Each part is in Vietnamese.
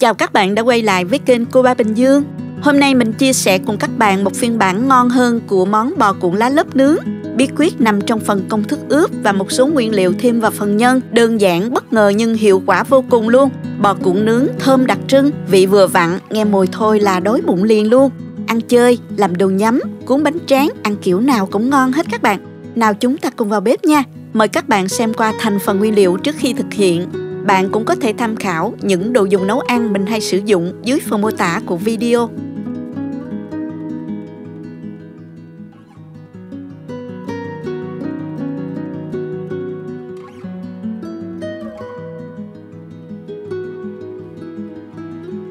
Chào các bạn đã quay lại với kênh Cô Ba Bình Dương. Hôm nay mình chia sẻ cùng các bạn một phiên bản ngon hơn của món bò cuộn lá lốt nướng. Bí quyết nằm trong phần công thức ướp và một số nguyên liệu thêm vào phần nhân. Đơn giản, bất ngờ nhưng hiệu quả vô cùng luôn. Bò cuộn nướng thơm đặc trưng, vị vừa vặn, nghe mùi thôi là đói bụng liền luôn. Ăn chơi, làm đồ nhắm, cuốn bánh tráng, ăn kiểu nào cũng ngon hết các bạn. Nào chúng ta cùng vào bếp nha. Mời các bạn xem qua thành phần nguyên liệu trước khi thực hiện. Bạn cũng có thể tham khảo những đồ dùng nấu ăn mình hay sử dụng dưới phần mô tả của video.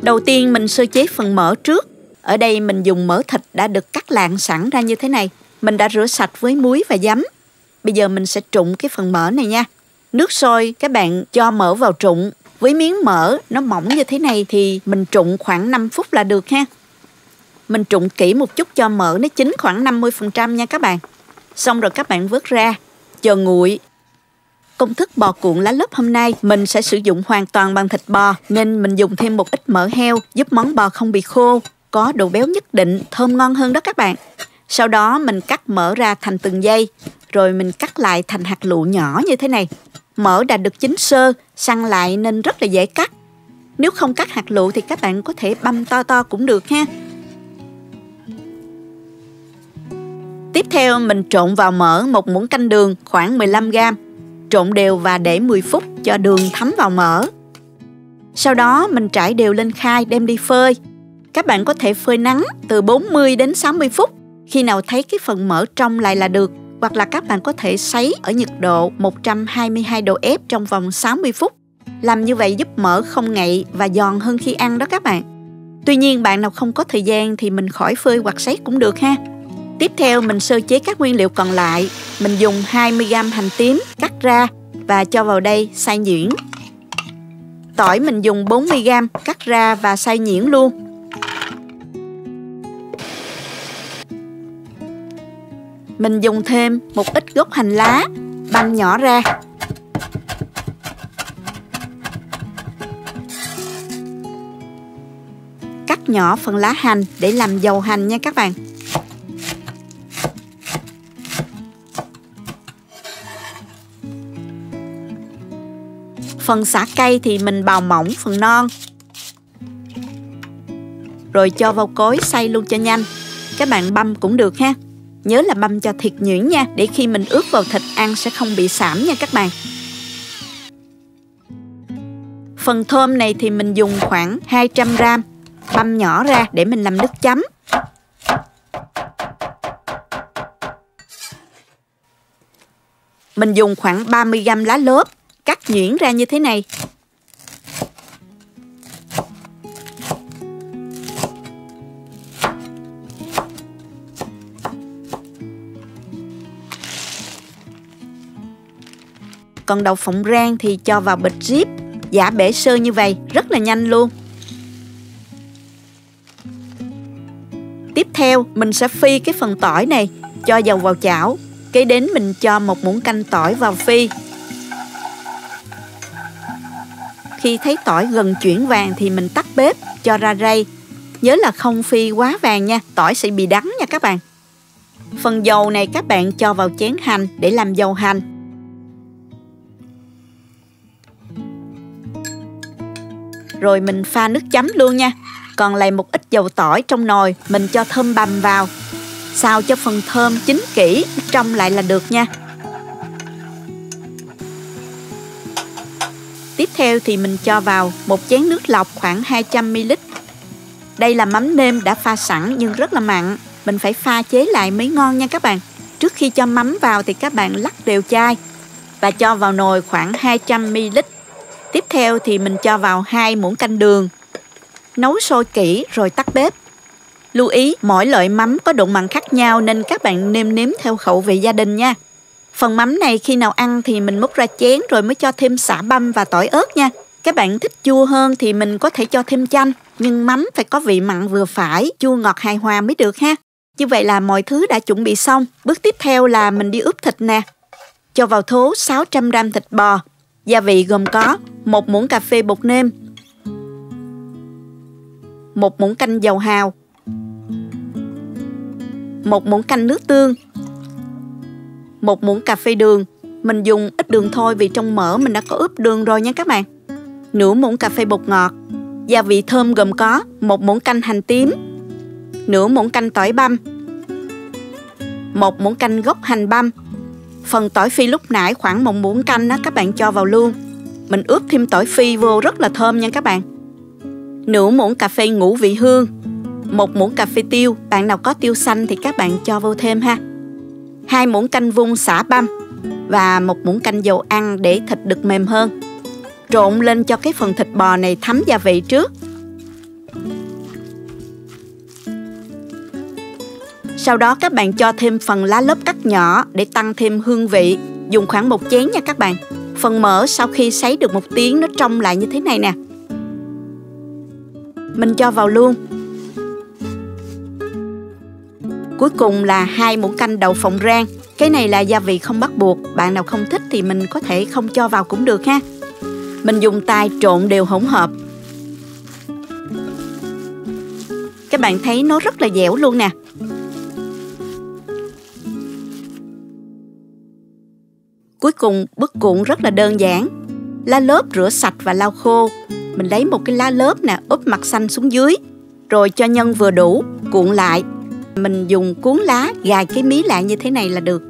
Đầu tiên mình sơ chế phần mỡ trước. Ở đây mình dùng mỡ thịt đã được cắt lạng sẵn ra như thế này. Mình đã rửa sạch với muối và giấm. Bây giờ mình sẽ trụng cái phần mỡ này nha. Nước sôi, các bạn cho mỡ vào trụng. Với miếng mỡ nó mỏng như thế này thì mình trụng khoảng 5 phút là được ha. Mình trụng kỹ một chút cho mỡ nó chín khoảng 50% nha các bạn. Xong rồi các bạn vớt ra, chờ nguội. Công thức bò cuộn lá lốt hôm nay mình sẽ sử dụng hoàn toàn bằng thịt bò, nên mình dùng thêm một ít mỡ heo giúp món bò không bị khô, có độ béo nhất định, thơm ngon hơn đó các bạn. Sau đó mình cắt mỡ ra thành từng dây, rồi mình cắt lại thành hạt lựu nhỏ như thế này. Mỡ đã được chín sơ, săn lại nên rất là dễ cắt. Nếu không cắt hạt lựu thì các bạn có thể băm to to cũng được ha. Tiếp theo mình trộn vào mỡ một muỗng canh đường khoảng 15g. Trộn đều và để 10 phút cho đường thấm vào mỡ. Sau đó mình trải đều lên khay đem đi phơi. Các bạn có thể phơi nắng từ 40 đến 60 phút. Khi nào thấy cái phần mỡ trong lại là được. Hoặc là các bạn có thể sấy ở nhiệt độ 122 độ F trong vòng 60 phút. Làm như vậy giúp mỡ không ngậy và giòn hơn khi ăn đó các bạn. Tuy nhiên bạn nào không có thời gian thì mình khỏi phơi hoặc sấy cũng được ha. Tiếp theo mình sơ chế các nguyên liệu còn lại. Mình dùng 20g hành tím cắt ra và cho vào đây xay nhuyễn. Tỏi mình dùng 40g cắt ra và xay nhuyễn luôn. Mình dùng thêm một ít gốc hành lá băm nhỏ ra. Cắt nhỏ phần lá hành để làm dầu hành nha các bạn. Phần sả cay thì mình bào mỏng phần non. Rồi cho vào cối xay luôn cho nhanh. Các bạn băm cũng được ha. Nhớ là băm cho thiệt nhuyễn nha, để khi mình ướp vào thịt ăn sẽ không bị sảm nha các bạn. Phần thơm này thì mình dùng khoảng 200g, băm nhỏ ra để mình làm nước chấm. Mình dùng khoảng 30g lá lốt, cắt nhuyễn ra như thế này. Còn đậu phộng rang thì cho vào bịch zip, giã bể sơ như vậy, rất là nhanh luôn. Tiếp theo mình sẽ phi cái phần tỏi này, cho dầu vào chảo. Kế đến mình cho một muỗng canh tỏi vào phi. Khi thấy tỏi gần chuyển vàng thì mình tắt bếp, cho ra rây. Nhớ là không phi quá vàng nha, tỏi sẽ bị đắng nha các bạn. Phần dầu này các bạn cho vào chén hành để làm dầu hành. Rồi mình pha nước chấm luôn nha. Còn lại một ít dầu tỏi trong nồi, mình cho thơm bằm vào. Xào cho phần thơm chín kỹ, trong lại là được nha. Tiếp theo thì mình cho vào một chén nước lọc khoảng 200ml. Đây là mắm nêm đã pha sẵn nhưng rất là mặn. Mình phải pha chế lại mới ngon nha các bạn. Trước khi cho mắm vào thì các bạn lắc đều chai và cho vào nồi khoảng 200ml. Tiếp theo thì mình cho vào 2 muỗng canh đường. Nấu sôi kỹ rồi tắt bếp. Lưu ý mỗi loại mắm có độ mặn khác nhau nên các bạn nêm nếm theo khẩu vị gia đình nha. Phần mắm này khi nào ăn thì mình múc ra chén rồi mới cho thêm sả băm và tỏi ớt nha. Các bạn thích chua hơn thì mình có thể cho thêm chanh. Nhưng mắm phải có vị mặn vừa phải, chua ngọt hài hòa mới được ha. Như vậy là mọi thứ đã chuẩn bị xong. Bước tiếp theo là mình đi ướp thịt nè. Cho vào thố 600g thịt bò. Gia vị gồm có 1 muỗng cà phê bột nêm, 1 muỗng canh dầu hào, 1 muỗng canh nước tương, 1 muỗng cà phê đường. Mình dùng ít đường thôi vì trong mỡ mình đã có ướp đường rồi nha các bạn. Nửa muỗng cà phê bột ngọt. Gia vị thơm gồm có 1 muỗng canh hành tím, nửa muỗng canh tỏi băm, 1 muỗng canh gốc hành băm. Phần tỏi phi lúc nãy khoảng 1 muỗng canh đó các bạn cho vào luôn. Mình ướp thêm tỏi phi vô rất là thơm nha các bạn. Nửa muỗng cà phê ngũ vị hương, 1 muỗng cà phê tiêu. Bạn nào có tiêu xanh thì các bạn cho vô thêm ha. 2 muỗng canh vung sả băm và 1 muỗng canh dầu ăn để thịt được mềm hơn. Trộn lên cho cái phần thịt bò này thấm gia vị trước. Sau đó các bạn cho thêm phần lá lốp cắt nhỏ để tăng thêm hương vị. Dùng khoảng 1 chén nha các bạn. Phần mỡ sau khi sấy được 1 tiếng nó trong lại như thế này nè. Mình cho vào luôn. Cuối cùng là 2 muỗng canh đậu phộng rang. Cái này là gia vị không bắt buộc. Bạn nào không thích thì mình có thể không cho vào cũng được ha. Mình dùng tay trộn đều hỗn hợp. Các bạn thấy nó rất là dẻo luôn nè. Cuối cùng bước cuộn rất là đơn giản. Lá lốp rửa sạch và lau khô. Mình lấy một cái lá lốp nè, úp mặt xanh xuống dưới. Rồi cho nhân vừa đủ, cuộn lại. Mình dùng cuốn lá gài cái mí lại như thế này là được.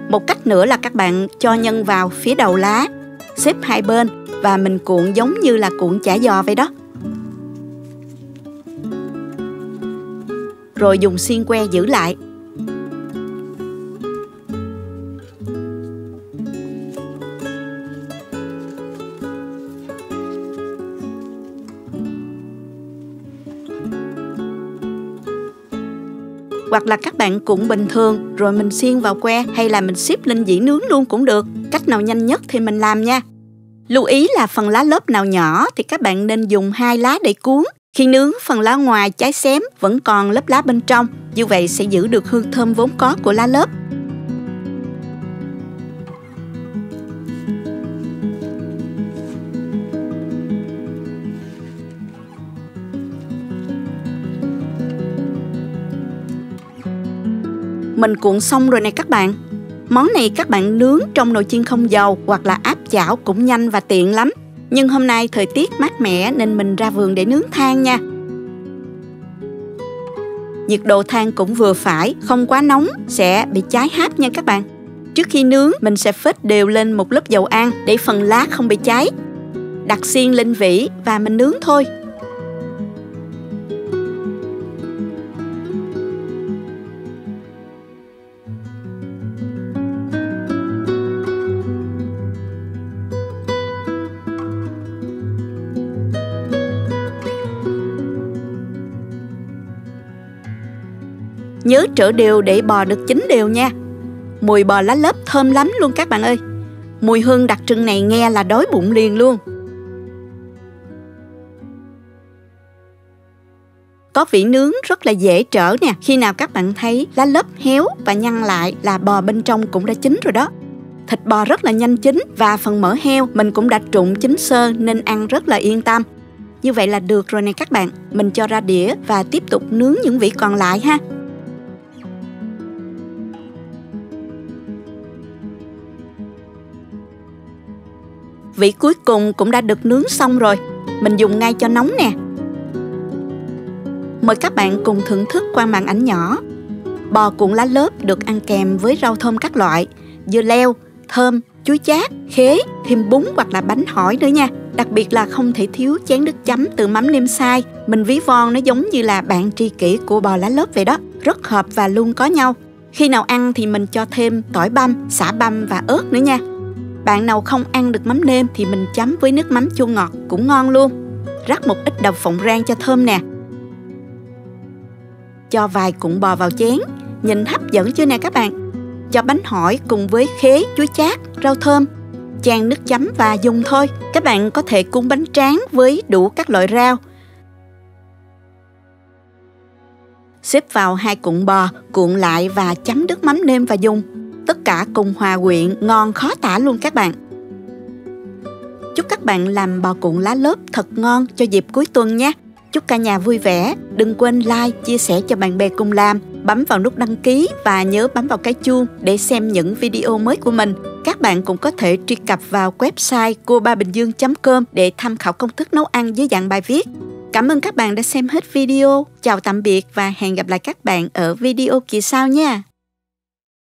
Một cách nữa là các bạn cho nhân vào phía đầu lá, xếp hai bên và mình cuộn giống như là cuộn chả giò vậy đó. Rồi dùng xiên que giữ lại. Hoặc là các bạn cuộn bình thường rồi mình xiên vào que, hay là mình xếp lên dĩ nướng luôn cũng được. Cách nào nhanh nhất thì mình làm nha. Lưu ý là phần lá lốp nào nhỏ thì các bạn nên dùng 2 lá để cuốn. Khi nướng, phần lá ngoài cháy xém vẫn còn lớp lá bên trong. Như vậy sẽ giữ được hương thơm vốn có của lá lốp. Mình cuộn xong rồi nè các bạn. Món này các bạn nướng trong nồi chiên không dầu hoặc là áp chảo cũng nhanh và tiện lắm. Nhưng hôm nay thời tiết mát mẻ nên mình ra vườn để nướng than nha. Nhiệt độ than cũng vừa phải, không quá nóng sẽ bị cháy háp nha các bạn. Trước khi nướng mình sẽ phết đều lên một lớp dầu ăn để phần lá không bị cháy. Đặt xiên lên vỉ và mình nướng thôi. Nhớ trỡ đều để bò được chín đều nha. Mùi bò lá lốp thơm lắm luôn các bạn ơi. Mùi hương đặc trưng này nghe là đói bụng liền luôn. Có vỉ nướng rất là dễ trở nè. Khi nào các bạn thấy lá lốp héo và nhăn lại là bò bên trong cũng đã chín rồi đó. Thịt bò rất là nhanh chín và phần mỡ heo mình cũng đã trụng chín sơ nên ăn rất là yên tâm. Như vậy là được rồi nè các bạn. Mình cho ra đĩa và tiếp tục nướng những vỉ còn lại ha. Vỉ cuối cùng cũng đã được nướng xong rồi. Mình dùng ngay cho nóng nè. Mời các bạn cùng thưởng thức qua màn ảnh nhỏ. Bò cuộn lá lốp được ăn kèm với rau thơm các loại, dưa leo, thơm, chuối chát, khế, thêm bún hoặc là bánh hỏi nữa nha. Đặc biệt là không thể thiếu chén nước chấm từ mắm nêm xay. Mình ví von nó giống như là bạn tri kỷ của bò lá lốp vậy đó. Rất hợp và luôn có nhau. Khi nào ăn thì mình cho thêm tỏi băm, sả băm và ớt nữa nha. Bạn nào không ăn được mắm nêm thì mình chấm với nước mắm chua ngọt cũng ngon luôn. Rắc một ít đậu phộng rang cho thơm nè. Cho vài cuộn bò vào chén. Nhìn hấp dẫn chưa nè các bạn. Cho bánh hỏi cùng với khế, chuối chát, rau thơm. Chan nước chấm và dùng thôi. Các bạn có thể cuốn bánh tráng với đủ các loại rau. Xếp vào 2 cuộn bò, cuộn lại và chấm nước mắm nêm và dùng. Tất cả cùng hòa quyện, ngon khó tả luôn các bạn. Chúc các bạn làm bò cuộn lá lốp thật ngon cho dịp cuối tuần nha. Chúc cả nhà vui vẻ. Đừng quên like, chia sẻ cho bạn bè cùng làm. Bấm vào nút đăng ký và nhớ bấm vào cái chuông để xem những video mới của mình. Các bạn cũng có thể truy cập vào website cuababinhdương.com để tham khảo công thức nấu ăn dưới dạng bài viết. Cảm ơn các bạn đã xem hết video. Chào tạm biệt và hẹn gặp lại các bạn ở video kỳ sau nha.